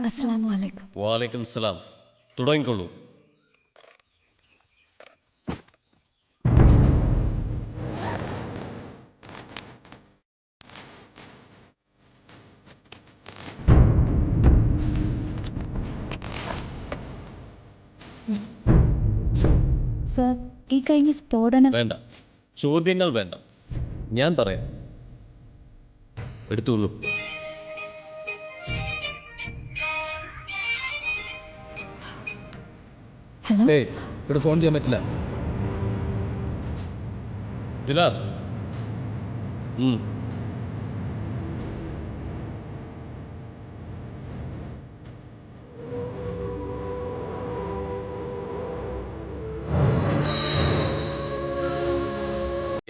അസ്സലാമലൈക്കും. വാലൈക്കും സലാം. തുടങ്ങിക്കൊള്ളൂ. സർ, ഈ കഴിഞ്ഞ സ്ഫോടനം വേണ്ട, ചോദ്യങ്ങൾ വേണ്ട, ഞാൻ പറയാം. എടുത്തോളൂ. ഹലോ, ഇവിടെ ഫോൺ ചെയ്യാൻ പറ്റില്ല. ദിലാർ,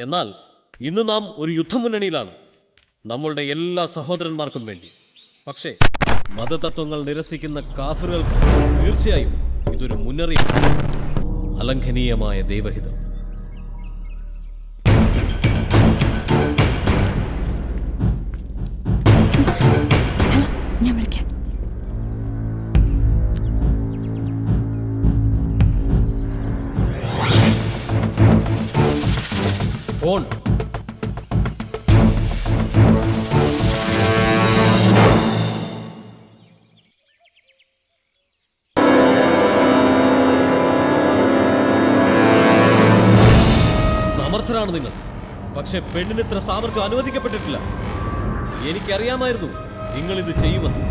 എന്നാൽ ഇന്ന് നാം ഒരു യുദ്ധമുന്നണിയിലാണ്, നമ്മളുടെ എല്ലാ സഹോദരന്മാർക്കും വേണ്ടി. പക്ഷേ മതതത്വങ്ങൾ നിരസിക്കുന്ന കാഫിറുകൾക്ക് തീർച്ചയായും ഇതൊരു മുന്നറിയിപ്പ്. അലംഘനീയമായ ദൈവഹിതം. ഞാൻ വിളിക്കാം. ഫോൺ. സമർത്ഥരാണ് നിങ്ങൾ, പക്ഷെ പെണ്ണിന് ഇത്ര സാമർത്ഥ്യം അനുവദിക്കപ്പെട്ടിട്ടില്ല. എനിക്കറിയാമായിരുന്നു നിങ്ങൾ ഇത് ചെയ്യുമെന്ന്.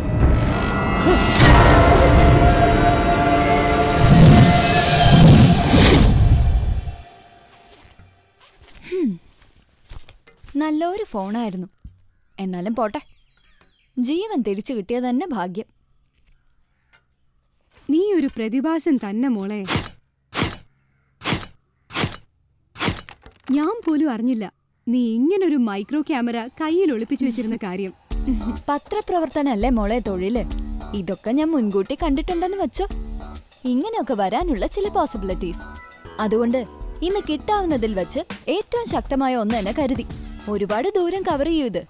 നല്ലൊരു ഫോണായിരുന്നു. എന്നാലും പോട്ടെ, ജീവൻ തിരിച്ചു കിട്ടിയത് തന്നെ ഭാഗ്യം. നീ ഒരു പ്രതിഭാസം തന്നെ മോളെ. ഞാൻ പോലും അറിഞ്ഞില്ല നീ ഇങ്ങനൊരു മൈക്രോ ക്യാമറ കയ്യിൽ ഒളിപ്പിച്ചു വെച്ചിരുന്ന കാര്യം. പത്രപ്രവർത്തനല്ലേ മോളെ തൊഴില്. ഇതൊക്കെ ഞാൻ മുൻകൂട്ടി കണ്ടിട്ടുണ്ടെന്ന് വെച്ചോ. ഇങ്ങനെയൊക്കെ വരാനുള്ള ചില പോസിബിലിറ്റീസ്. അതുകൊണ്ട് ഇന്ന് കിട്ടാവുന്നതിൽ വെച്ച് ഏറ്റവും ശക്തമായ ഒന്ന് തന്നെ കരുതി. ഒരുപാട് ദൂരം കവർ ചെയ്യൂ ഇത്.